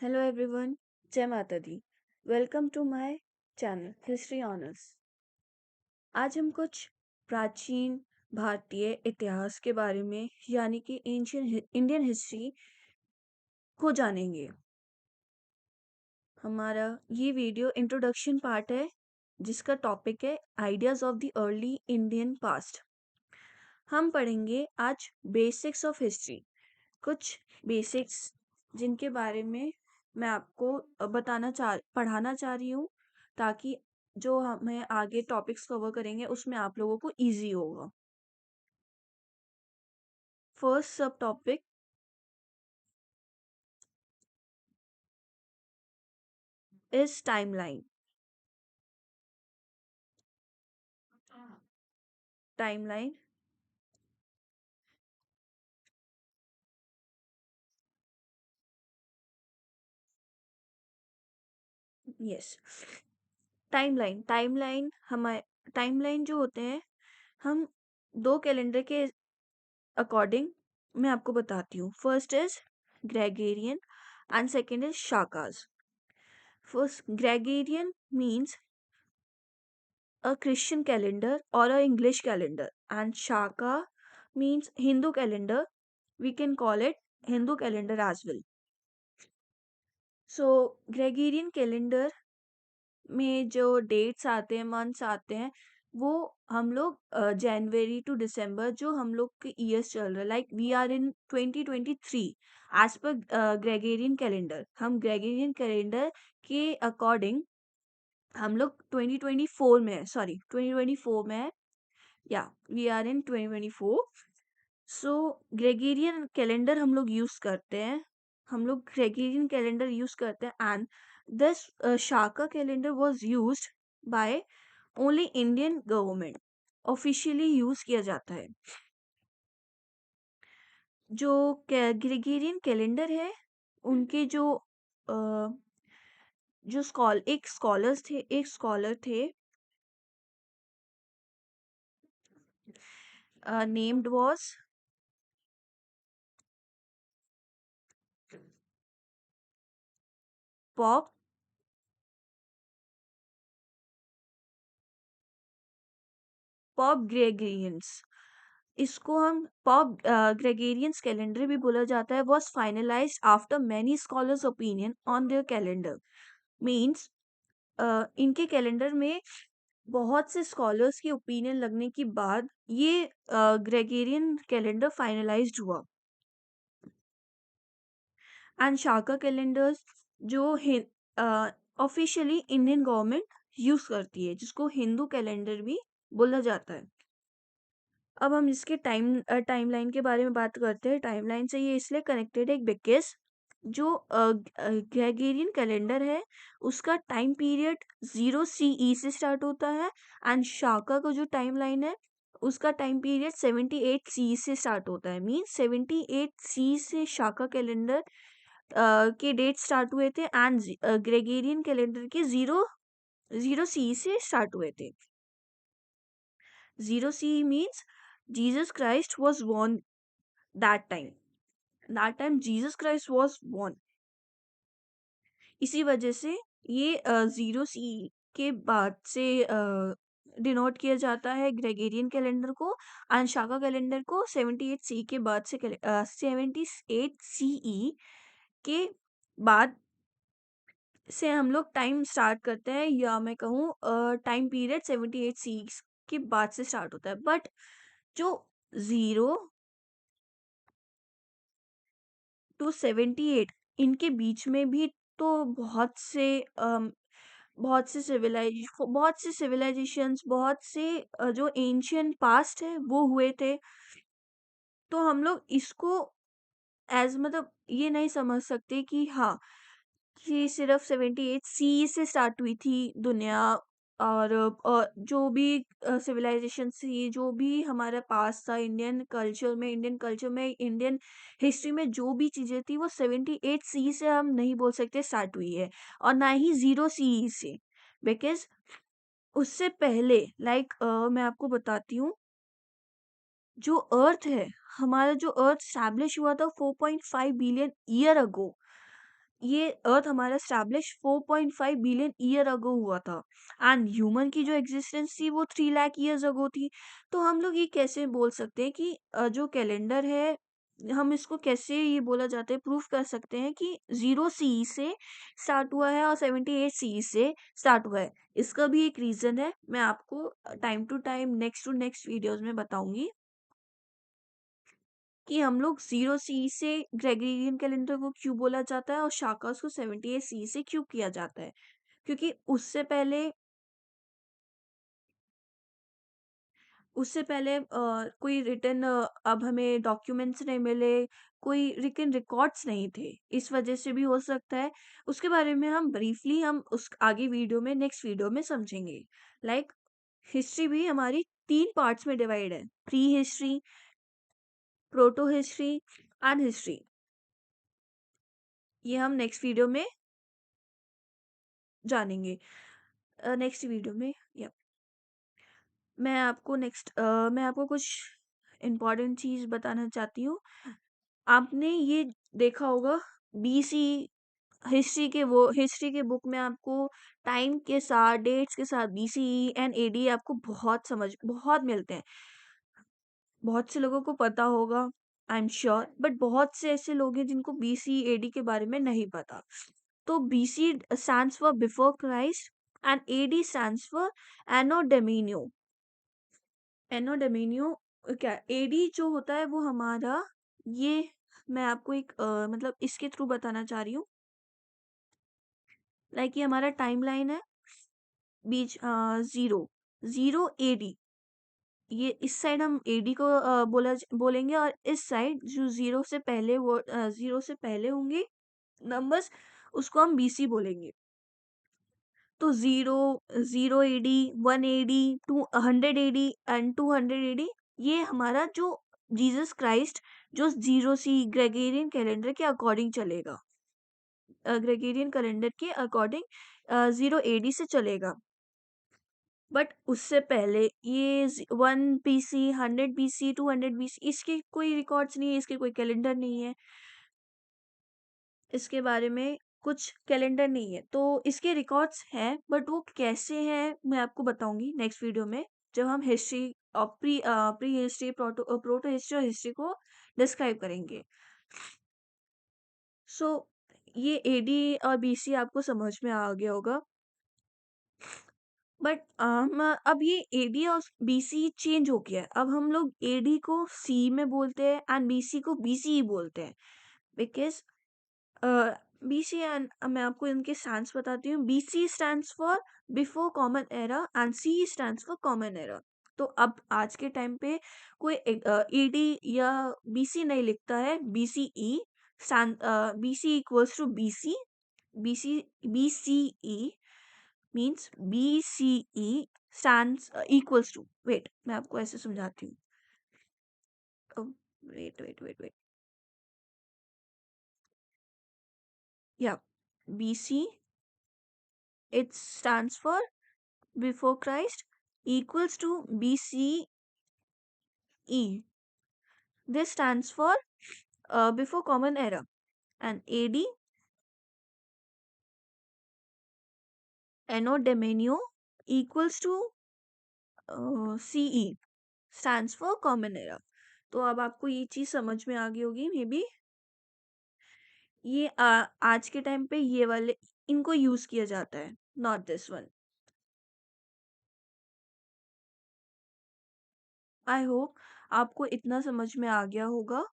Hello everyone, Jai Mata Di. Welcome to my channel History Honors. आज हम कुछ प्राचीन भारतीय इतिहास के बारे में यानी कि एंशियंट इंडियन हिस्ट्री को जानेंगे। हमारा ये वीडियो इंट्रोडक्शन पार्ट है जिसका टॉपिक है ideas of the early Indian past. हम पढ़ेंगे आज बेसिक्स ऑफ हिस्ट्री, कुछ बेसिक्स जिनके बारे में मैं आपको पढ़ाना चाह रही हूँ ताकि जो हमें आगे टॉपिक्स कवर करेंगे उसमें आप लोगों को इजी होगा। फर्स्ट सब topic is timeline. Timeline yes. Timeline जो होते हैं, हम दो कैलेंडर के अकॉर्डिंग मैं आपको बताती हूँ। First is Gregorian and second is Shakas. First Gregorian means a Christian calendar or a English calendar, and Shaka means Hindu calendar. We can call it Hindu calendar as well. So Gregorian calendar में जो dates आते हैं, months आते हैं, वो हम लोग जनवरी to दिसंबर जो हम लोग के ईयर्स चल रहा है, like we are in 2023 as per Gregorian calendar. हम ग्रेगोरियन कैलेंडर के अकॉर्डिंग हम लोग 2024 में है, सॉरी 2024 में है, या we are in 2024। So Gregorian calendar हम लोग ग्रेगोरियन कैलेंडर यूज करते हैं and this Shaka calendar was used by only Indian government. Officially use किया जाता है। जो ग्रेगोरियन कैलेंडर है, उनके अ, जो एक स्कॉलर थे नेम्ड वाज पॉप पॉप ग्रेगरियंस। इसको हम पॉप ग्रेगरियंस कैलेंडर भी बोला जाता है। Was finalised after many scholars opinion on their calendar. Means इनके कैलेंडर में बहुत से स्कॉलर्स की ओपिनियन लगने के बाद ये ग्रेगरियन कैलेंडर फाइनलाइज्ड हुआ। एंड शाका कैलेंडर्स जो ऑफिशियली इंडियन गवर्नमेंट यूज करती है, जिसको हिंदू कैलेंडर भी बोला जाता है। अब हम इसके टाइमलाइन के बारे में बात करते हैं। टाइमलाइन से ये इसलिए कनेक्टेड है बिकॉज जो ग्रेगोरियन कैलेंडर है उसका टाइम पीरियड 0 CE से स्टार्ट होता है, एंड शाका का जो टाइमलाइन है उसका टाइम पीरियड 78 CE से स्टार्ट होता है। मीन 78 CE से शाका कैलेंडर के डेट स्टार्ट हुए थे एंड ग्रेगोरियन कैलेंडर के 0 CE से स्टार्ट हुए थे। 0 CE means Jesus Christ was born that time. That time Jesus Christ was born. इसी वजह से ये 0 CE के बाद से डिनोट किया जाता है ग्रेगोरियन कैलेंडर को, एंड शाका कैलेंडर को 78 CE के बाद से 78 CE के बाद से हम लोग टाइम स्टार्ट करते हैं, या मैं कहूँ टाइम पीरियड 78 CE के बाद से स्टार्ट होता है। बट जो 0 to 78 इनके बीच में भी तो बहुत से सिविलाइजेशंस, बहुत से जो एंशियंट पास्ट है वो हुए थे। तो हम लोग इसको एज मतलब ये नहीं समझ सकते कि हाँ, कि सिर्फ 78 CE से स्टार्ट हुई थी दुनिया, और जो भी सिविलाइजेशन थी, जो भी हमारा पास था इंडियन हिस्ट्री में जो भी चीजें थी वो 78 CE से हम नहीं बोल सकते स्टार्ट हुई है, और ना ही 0 CE से। बिकॉज उससे पहले मैं आपको बताती हूँ, जो अर्थ है, हमारा जो अर्थ स्टैब्लिश हुआ था 4.5 बिलियन ईयर अगो, ये अर्थ हमारा स्टैब्लिश 4.5 बिलियन ईयर अगो हुआ था, एंड ह्यूमन की जो एग्जिस्टेंस थी वो 3 लाख ईयर्स अगो थी। तो हम लोग ये कैसे बोल सकते हैं कि जो कैलेंडर है, हम इसको कैसे ये बोला जाता है, प्रूफ कर सकते हैं कि 0 CE से स्टार्ट हुआ है और 78 CE से स्टार्ट हुआ है। इसका भी एक रीजन है, मैं आपको time to time next to next videos में बताऊंगी कि हम लोग 0 CE से ग्रेगोरियन कैलेंडर को क्यों बोला जाता है और शाकास को 78 CE से क्यों किया जाता है। क्योंकि उससे पहले कोई रिटन अब हमें डॉक्यूमेंट्स नहीं मिले, कोई रिटन रिकॉर्ड्स नहीं थे, इस वजह से भी हो सकता है। उसके बारे में हम ब्रीफली हम उस आगे वीडियो में नेक्स्ट वीडियो में समझेंगे। लाइक हिस्ट्री भी हमारी 3 पार्ट्स में डिवाइड है: pre history, proto history and history. ये हम नेक्स्ट वीडियो में जानेंगे, नेक्स्ट वीडियो में। या मैं आपको कुछ इम्पोर्टेंट चीज बताना चाहती हूँ। आपने ये देखा होगा, बीसी हिस्ट्री के बुक में आपको टाइम के साथ, डेट्स के साथ बीसीई एंड एडी आपको बहुत मिलते हैं। बहुत से लोगों को पता होगा, आई एम श्योर, बट बहुत से ऐसे लोग हैं जिनको बीसी एडी के बारे में नहीं पता। तो BC stands for before Christ and AD stands for anno domini. Anno domini क्या, एडी जो होता है वो हमारा, ये मैं आपको एक मतलब इसके थ्रू बताना चाह रही हूँ। लाइक ये हमारा टाइमलाइन है, बीच जीरो, 0 AD। ये इस साइड हम एडी को बोलेंगे, और इस साइड जो जीरो से पहले होंगे नंबर्स, उसको हम बीसी बोलेंगे। तो 0 0 AD, 1 AD, 200 AD and 200 AD, ये हमारा जो जीसस क्राइस्ट जो 0 C ग्रेगोरियन कैलेंडर के अकॉर्डिंग चलेगा, ग्रेगोरियन कैलेंडर के अकॉर्डिंग 0 AD से चलेगा। बट उससे पहले ये 1 BC, 100 BC, 200 BC, इसके कोई रिकॉर्ड्स नहीं है, इसके कोई कैलेंडर नहीं है, इसके बारे में कुछ कैलेंडर नहीं है। तो इसके रिकॉर्ड्स हैं, बट वो कैसे हैं मैं आपको बताऊंगी नेक्स्ट वीडियो में, जब हम हिस्ट्री और प्री हिस्ट्री, प्रोटो हिस्ट्री और हिस्ट्री को डिस्क्राइब करेंगे। सो ये एडी और बीसी आपको समझ में आ गया होगा। बट हम अब ये एडी और बीसी चेंज हो गया है, अब हम लोग एडी को सी में बोलते हैं एंड बीसी को बीसी बोलते हैं। बिकॉज बीसी एंड मैं आपको इनके स्टैंड्स बताती हूँ। BC stands for before common era and C stands for common era. तो अब आज के टाइम पे कोई एडी या बीसी नहीं लिखता है, BCE BC equals to BC, BCE means BCE stands equals to, wait मैं आपको ऐसे समझाती हूँ, वेट या BC, it stands for before Christ, equals to BCE, this stands for before common era, and AD, Anno Domini, equals to CE, stands for common era। तो अब आपको ये चीज समझ में आ गई होगी मे बी। ये आज के टाइम पे ये वाले इनको यूज किया जाता है, not this one. I hope आपको इतना समझ में आ गया होगा।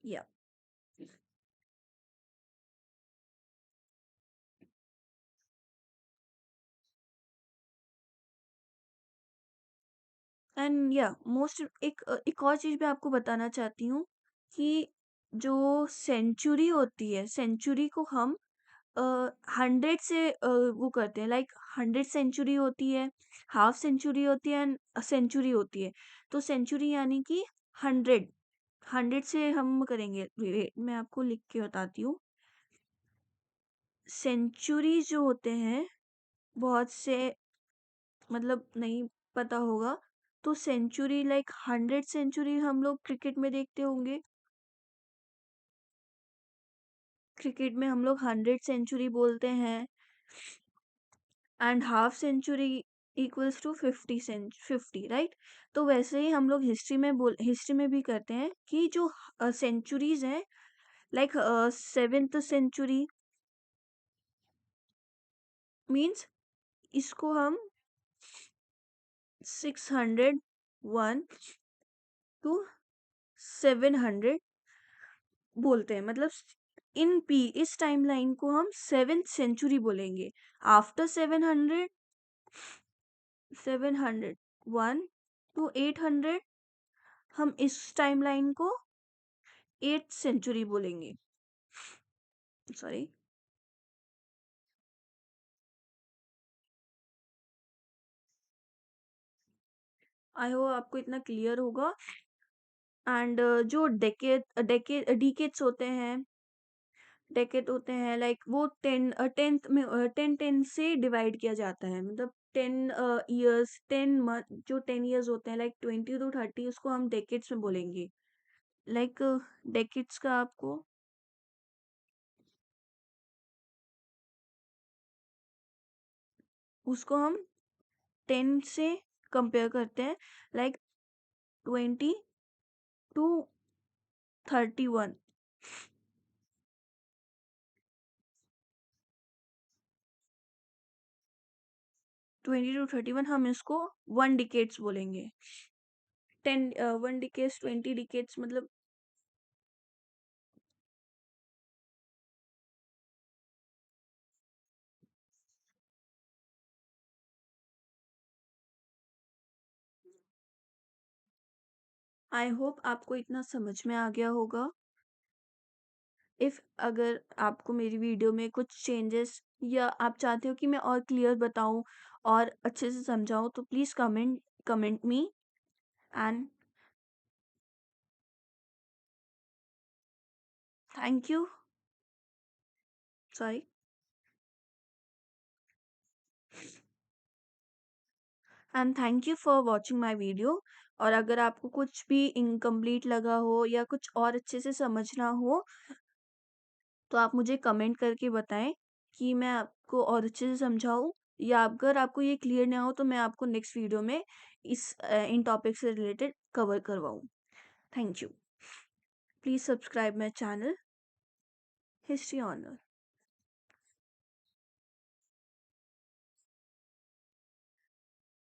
या एंड या मोस्ट एक और चीज मैं आपको बताना चाहती हूँ कि जो सेंचुरी होती है, सेंचुरी को हम 100 से वो करते हैं। लाइक 100 सेंचुरी होती है, हाफ सेंचुरी होती है एंड सेंचुरी होती है। तो सेंचुरी यानी कि 100, 100 से हम करेंगे। मैं आपको लिख के बताती हूँ। सेंचुरी जो होते हैं, बहुत से मतलब नहीं पता होगा, तो सेंचुरी लाइक 100 सेंचुरी हम लोग क्रिकेट में देखते होंगे। क्रिकेट में हम लोग 100 सेंचुरी बोलते हैं, and half century equals to 50 right. तो वैसे ही हम लोग हिस्ट्री में भी करते हैं कि जो सेंचुरीज हैं, लाइक 7th सेंचुरी मीन्स इसको हम 601 टू 700 बोलते हैं। मतलब इस टाइमलाइन को हम 7th सेंचुरी बोलेंगे। आफ्टर 701 टू 800 हम इस टाइमलाइन को 8th सेंचुरी बोलेंगे। सॉरी। आई होप आपको इतना क्लियर होगा। एंड जो डिकेट्स होते हैं लाइक वो 10 से डिवाइड किया जाता है। मतलब 10 ईयर्स 10 मंथ जो 10 ईयर्स होते हैं लाइक 20 to 30 उसको हम डेकेट्स में बोलेंगे। लाइक डेकेट्स का आपको उसको हम 10 से कंपेयर करते हैं, लाइक 20 to 31। 20 to 31 हम इसको 1 डिकेट्स बोलेंगे। 1 डिकेट्स 20 डिकेट्स मतलब। आई होप आपको इतना समझ में आ गया होगा। इफ अगर आपको मेरी वीडियो में कुछ चेंजेस या आप चाहते हो कि मैं और क्लियर बताऊं और अच्छे से समझाऊं, तो please comment me. And thank you. Sorry. And thank you for watching my video. और अगर आपको कुछ भी इनकम्प्लीट लगा हो या कुछ और अच्छे से समझना हो, तो आप मुझे कमेंट करके बताएं कि मैं आपको और अच्छे से समझाऊं। या अगर आपको ये क्लियर ना हो तो मैं आपको नेक्स्ट वीडियो में इन टॉपिक से रिलेटेड कवर करवाऊं। Thank you. Please subscribe my channel history honour.